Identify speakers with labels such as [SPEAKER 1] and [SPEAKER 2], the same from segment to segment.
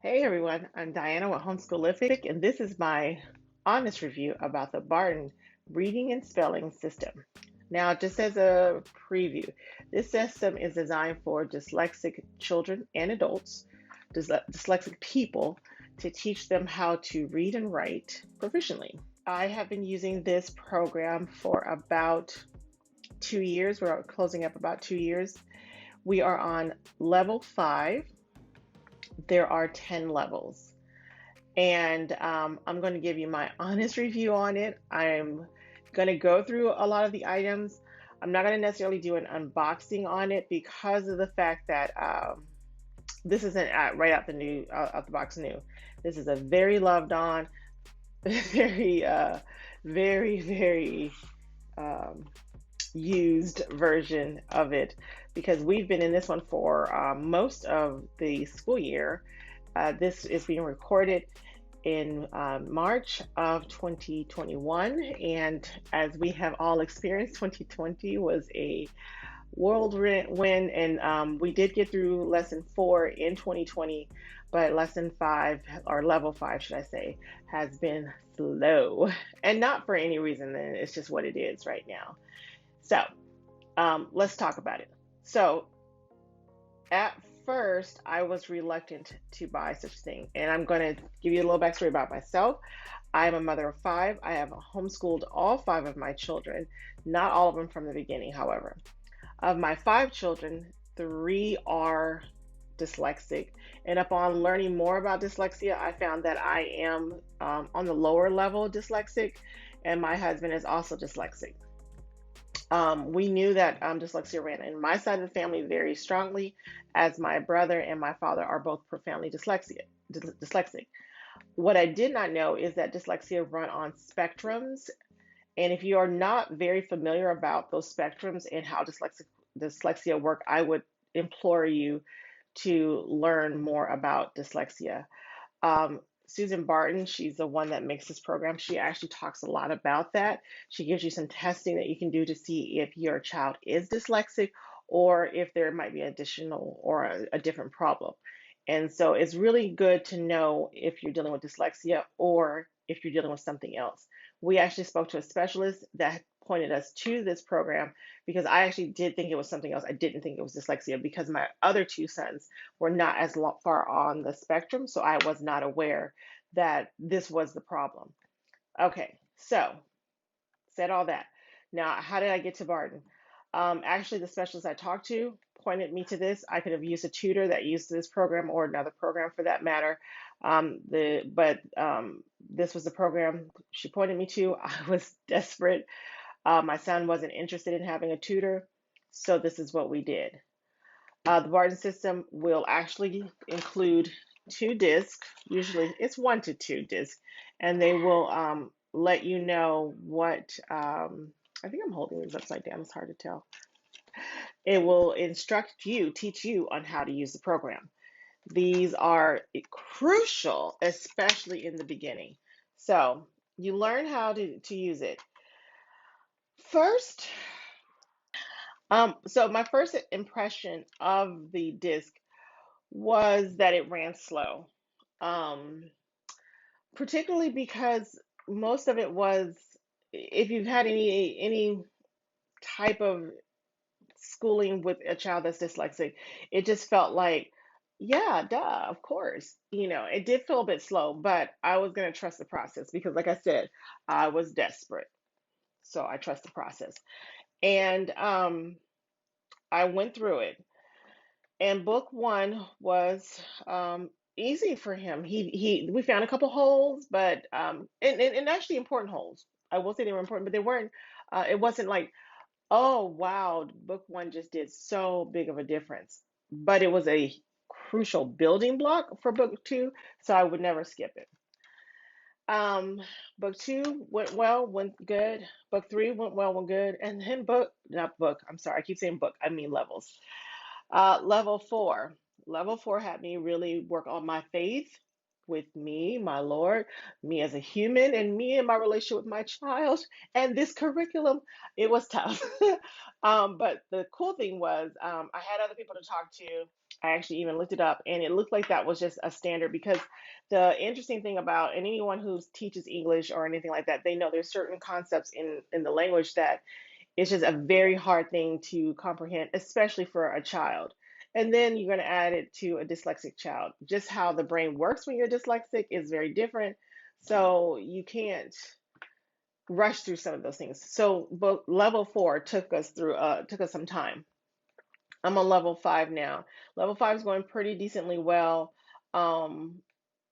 [SPEAKER 1] Hey everyone, I'm Diana with Homeschoolific, and this is my honest review about the Barton reading and spelling system. Now, just as a preview, this system is designed for dyslexic children and adults, dyslexic people, to teach them how to read and write proficiently. I have been using this program for about 2 years. We're closing up about 2 years. We are on level 5. There are 10 levels. And I'm going to give you my honest review on it. I'm going to go through a lot of the items. I'm not going to necessarily do an unboxing on it because of the fact that this isn't right out the box new. This is a very loved on, very, very um, used version of it because we've been in this one for most of the school year. This is being recorded in March of 2021. And as we have all experienced, 2020 was a whirlwind. And we did get through lesson 4 in 2020, but lesson 5, or level 5, should I say, has been slow. And not for any reason, then it's just what it is right now. So let's talk about it. So at first, I was reluctant to buy such a thing. And I'm going to give you a little backstory about myself. I'm a mother of 5. I have homeschooled all 5 of my children, not all of them from the beginning, however. Of my 5 children, 3 are dyslexic. And upon learning more about dyslexia, I found that I am on the lower level dyslexic, and my husband is also dyslexic. We knew that dyslexia ran in my side of the family very strongly, as my brother and my father are both profoundly dyslexic. What I did not know is that dyslexia run on spectrums, and if you are not very familiar about those spectrums and how dyslexia work, I would implore you to learn more about dyslexia. Susan Barton, she's the one that makes this program. She actually talks a lot about that. She gives you some testing that you can do to see if your child is dyslexic or if there might be additional or a different problem. And so it's really good to know if you're dealing with dyslexia or if you're dealing with something else. We actually spoke to a specialist that pointed us to this program because I actually did think it was something else. I didn't think it was dyslexia because my other 2 sons were not as far on the spectrum, so I was not aware that this was the problem. Okay, so said all that. Now, how did I get to Barton? Actually, the specialist I talked to pointed me to this. I could have used a tutor that used this program or another program for that matter. This was the program she pointed me to. I was desperate. My son wasn't interested in having a tutor, so this is what we did. The Barton system will actually include 2 discs. Usually it's 1 to 2 discs, and they will let you know what. I think I'm holding these upside down. It's hard to tell. It will teach you on how to use the program. These are crucial, especially in the beginning. So you learn how to use it. First, so my first impression of the disc was that it ran slow, um, particularly because most of it was, if you've had any type of schooling with a child that's dyslexic, it just felt like, yeah, duh, of course. It did feel a bit slow, but I was going to trust the process because, like I said, I was desperate. So I trust the process. And I went through it. And book 1 was easy for him. We found a couple holes, but and actually important holes. I will say they were important, but they weren't. It wasn't like, oh wow, book 1 just did so big of a difference. But it was a crucial building block for book 2, so I would never skip it. Um, book 2 went well, went good. Book 3 went well, went good, and then not book. I'm sorry, I keep saying book. I mean levels. Level 4. Level 4 had me really work on my faith with me, my Lord, me as a human, and me and my relationship with my child, and this curriculum. It was tough. But the cool thing was, I had other people to talk to. I actually even looked it up, and it looked like that was just a standard because the interesting thing about and anyone who teaches English or anything like that, they know there's certain concepts in the language that it's just a very hard thing to comprehend, especially for a child. And then you're going to add it to a dyslexic child. Just how the brain works when you're dyslexic is very different. So you can't rush through some of those things. So, but level 4 took us some time. I'm on level 5 now. Level 5 is going pretty decently well. Um,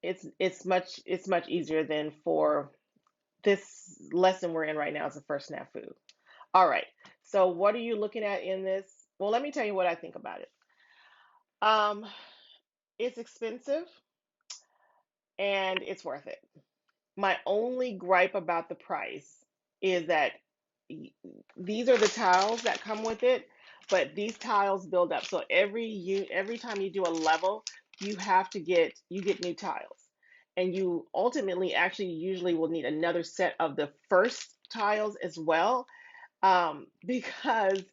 [SPEAKER 1] it's much easier than for this lesson we're in right now is the first snafu. All right. So what are you looking at in this? Well, let me tell you what I think about it. Um, it's expensive and it's worth it. My only gripe about the price is that these are the tiles that come with it, but these tiles build up. So every time you do a level, you get new tiles. And you ultimately actually usually will need another set of the first tiles as well, because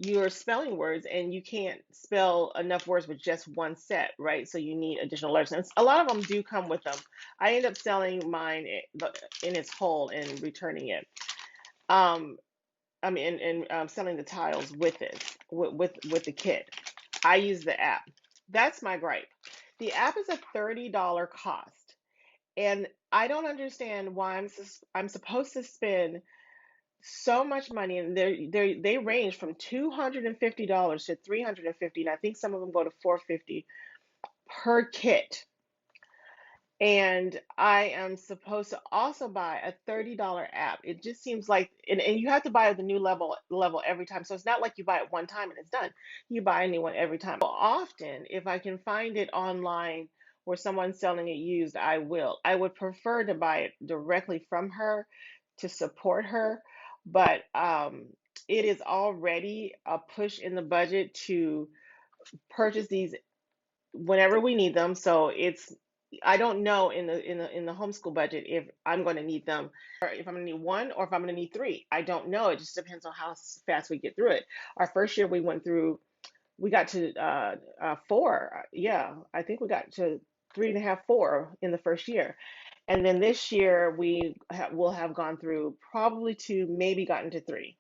[SPEAKER 1] you're spelling words and you can't spell enough words with just one set, right? So you need additional letters. And a lot of them do come with them. I end up selling mine in its whole and returning it. Um, I mean, and selling the tiles with it, with the kit. I use the app. That's my gripe. The app is a $30 cost, and I don't understand why I'm supposed to spend so much money, and they range from $250 to $350, and I think some of them go to $450 per kit. And I am supposed to also buy a $30 app. It just seems like, and you have to buy the new level every time. So it's not like you buy it one time and it's done. You buy a new one every time. Often, if I can find it online where someone's selling it used, I will. I would prefer to buy it directly from her to support her, but it is already a push in the budget to purchase these whenever we need them. So it's I don't know in the homeschool budget if I'm going to need them, or if I'm going to need one, or if I'm going to need three. I don't know. It just depends on how fast we get through it. Our first year we got to 4. Yeah, I think we got to 3.5, 4 in the first year. And then this year will have gone through probably 2, maybe gotten to 3.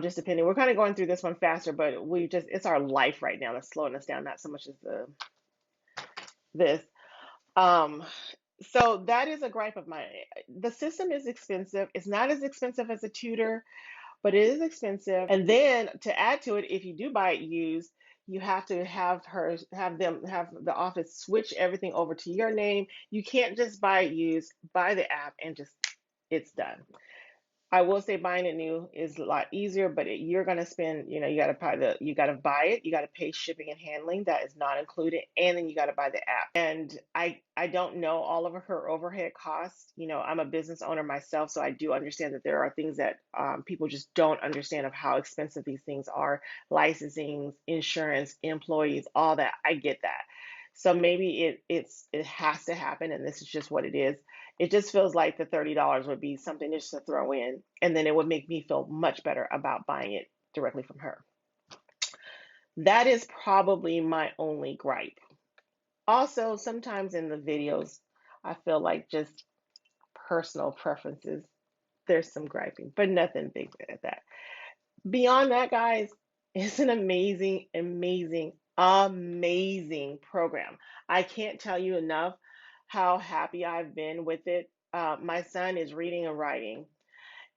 [SPEAKER 1] Just depending. We're kind of going through this one faster, but it's our life right now that's slowing us down, not so much as this. Um, so that is a gripe of mine. The system is expensive. It's not as expensive as a tutor, but it is expensive. And then to add to it, if you do buy it used, you have to have the office switch everything over to your name. You can't just buy it used, buy the app and just it's done. I will say buying it new is a lot easier, but you're gonna spend, you gotta buy it, you gotta pay shipping and handling, that is not included, and then you gotta buy the app. And I don't know all of her overhead costs. I'm a business owner myself, so I do understand that there are things that people just don't understand of how expensive these things are: licensing, insurance, employees, all that. I get that. So maybe it has to happen, and this is just what it is. It just feels like the $30 would be something just to throw in, and then it would make me feel much better about buying it directly from her. That is probably my only gripe. Also, sometimes in the videos, I feel like just personal preferences, there's some griping, but nothing big at that. Beyond that, guys, it's an amazing, amazing, amazing program. I can't tell you enough how happy I've been with it. My son is reading and writing,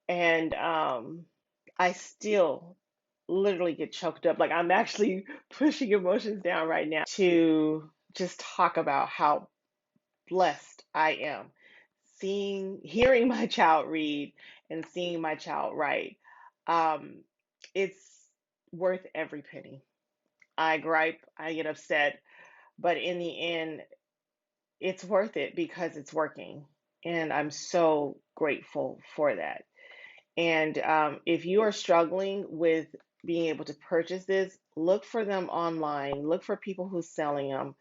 [SPEAKER 1] and I still literally get choked up. Like I'm actually pushing emotions down right now to just talk about how blessed I am hearing my child read and seeing my child write. Um, it's worth every penny. I gripe, I get upset, but in the end, it's worth it because it's working. And I'm so grateful for that. And if you are struggling with being able to purchase this, look for them online, look for people who's selling them.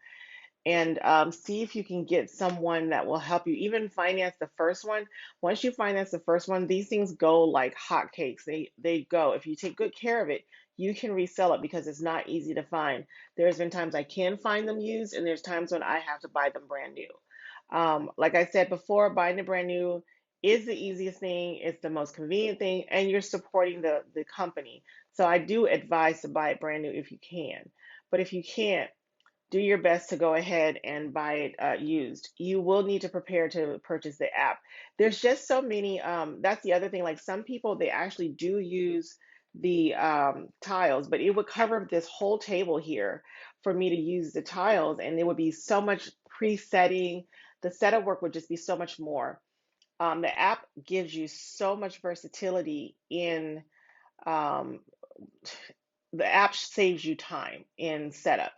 [SPEAKER 1] and see if you can get someone that will help you even finance the first one. Once you finance the first one, these things go like hotcakes. They go. If you take good care of it, you can resell it because it's not easy to find. There's been times I can find them used, and there's times when I have to buy them brand new. Like I said before, buying it brand new is the easiest thing. It's the most convenient thing, and you're supporting the company. So I do advise to buy it brand new if you can. But if you can't, do your best to go ahead and buy it used. You will need to prepare to purchase the app. There's just so many. That's the other thing. Like some people, they actually do use the tiles, but it would cover this whole table here for me to use the tiles, and it would be so much presetting. The setup work would just be so much more. The app gives you so much versatility in um, the app saves you time in setup.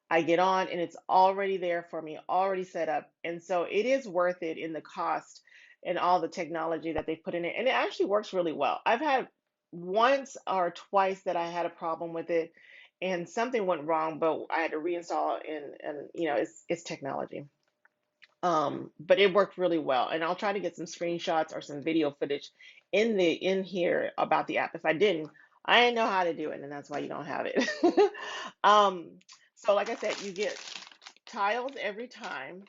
[SPEAKER 1] I get on and it's already there for me, already set up. And so it is worth it in the cost and all the technology that they put in it. And it actually works really well. I've had once or twice that I had a problem with it and something went wrong, but I had to reinstall it and you know, it's technology. But it worked really well. And I'll try to get some screenshots or some video footage in here about the app. If I didn't, I didn't know how to do it, and that's why you don't have it. um, so like I said, you get tiles every time.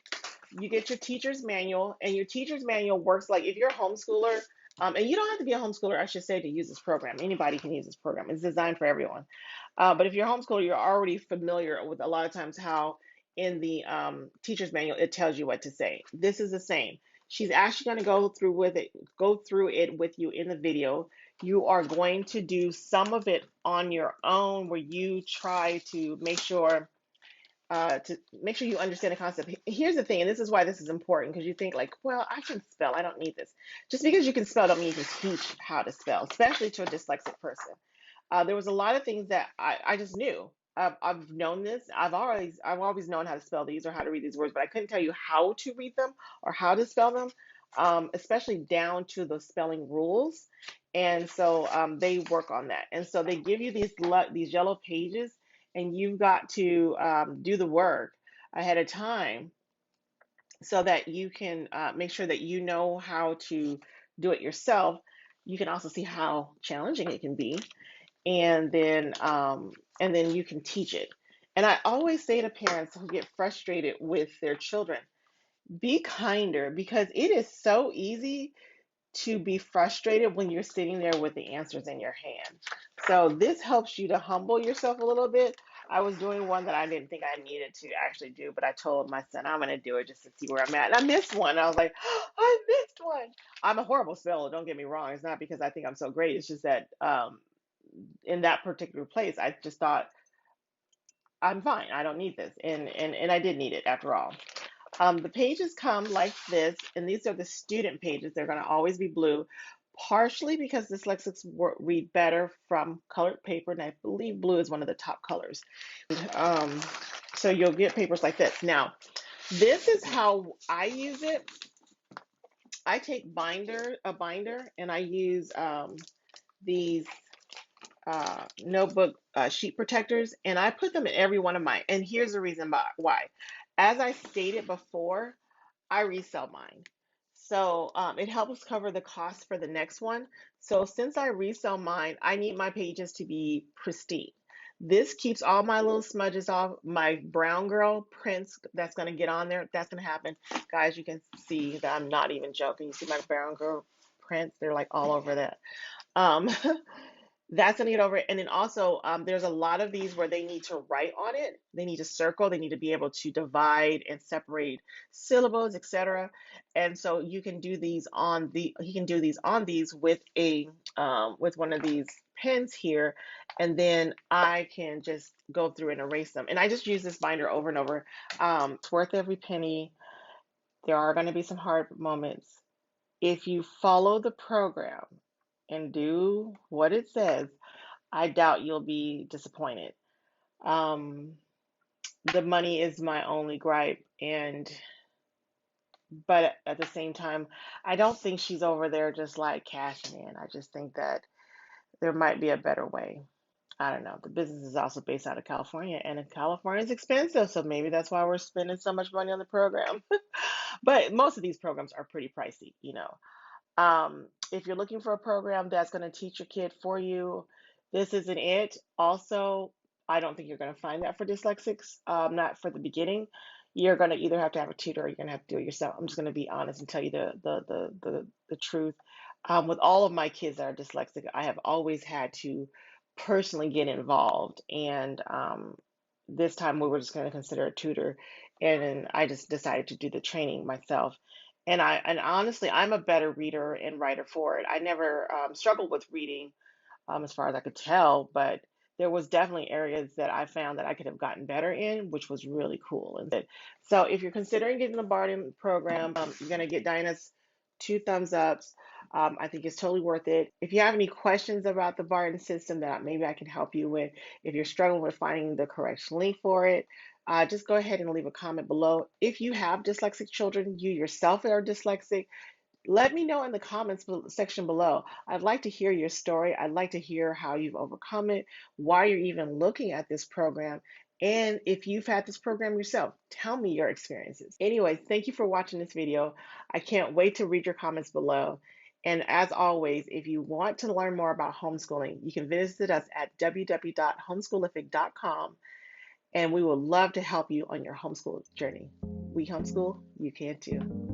[SPEAKER 1] You get your teacher's manual, and your teacher's manual works like if you're a homeschooler, and you don't have to be a homeschooler, I should say, to use this program. Anybody can use this program. It's designed for everyone. But if you're a homeschooler, you're already familiar with a lot of times how in the teacher's manual it tells you what to say. This is the same. She's actually going to go through it with you in the video. You are going to do some of it on your own, where you try to make sure you understand the concept. Here's the thing, and this is why this is important, because you think like, well, I can spell, I don't need this. Just because you can spell don't mean you can teach how to spell, especially to a dyslexic person. There was a lot of things that I just knew. I've known this. I've always known how to spell these or how to read these words, but I couldn't tell you how to read them or how to spell them, especially down to the spelling rules. And so they work on that. And so they give you these yellow pages, and you've got to do the work ahead of time so that you can make sure that you know how to do it yourself. You can also see how challenging it can be, and then you can teach it. And I always say to parents who get frustrated with their children, be kinder, because it is so easy to be frustrated when you're sitting there with the answers in your hand. So this helps you to humble yourself a little bit. I was doing one that I didn't think I needed to actually do, but I told my son I'm going to do it just to see where I'm at. And I missed one. I was like, oh, I missed one. I'm a horrible speller. Don't get me wrong. It's not because I think I'm so great. It's just that in that particular place, I just thought I'm fine. I don't need this, and I did need it after all. The pages come like this, and these are the student pages. They're going to always be blue, partially because dyslexics read better from colored paper, and I believe blue is one of the top colors. Um, so you'll get papers like this. Now, this is how I use it. I take a binder, and I use these notebook sheet protectors, and I put them in every one of mine. And here's the reason why. As I stated before, I resell mine. So it helps cover the cost for the next one. So since I resell mine, I need my pages to be pristine. This keeps all my little smudges off. My brown girl prints that's going to get on there, that's going to happen. Guys, you can see that I'm not even joking. You see my brown girl prints? They're like all over that. Um, That's gonna get over it. And then also, there's a lot of these where they need to write on it. They need to circle. They need to be able to divide and separate syllables, etc. And so you can do these on the. He can do these on these with one of these pens here, and then I can just go through and erase them. And I just use this binder over and over. It's worth every penny. There are going to be some hard moments. If you follow the program and do what it says, I doubt you'll be disappointed. Um, the money is my only gripe, and but at the same time, I don't think she's over there just like cashing in. I just think that there might be a better way. I don't know. The business is also based out of California, and California is expensive, so maybe that's why we're spending so much money on the program. But most of these programs are pretty pricey, you know. If you're looking for a program that's going to teach your kid for you, this isn't it. Also, I don't think you're going to find that for dyslexics, not for the beginning. You're going to either have to have a tutor or you're going to have to do it yourself. I'm just going to be honest and tell you the truth. With all of my kids that are dyslexic, I have always had to personally get involved. And this time we were just going to consider a tutor. And I just decided to do the training myself. And honestly, I'm a better reader and writer for it. I never struggled with reading, as far as I could tell, but there was definitely areas that I found that I could have gotten better in, which was really cool. And so, if you're considering getting the Barton program, you're gonna get Dinah's 2 thumbs ups. I think it's totally worth it. If you have any questions about the Barton system that maybe I can help you with, if you're struggling with finding the correct link for it, just go ahead and leave a comment below. If you have dyslexic children, you yourself are dyslexic, let me know in the section below. I'd like to hear your story. I'd like to hear how you've overcome it, why you're even looking at this program, and if you've had this program yourself, tell me your experiences. Anyways, thank you for watching this video. I can't wait to read your comments below. And as always, if you want to learn more about homeschooling, you can visit us at www.homeschoolific.com, and we would love to help you on your homeschool journey. We homeschool, you can too.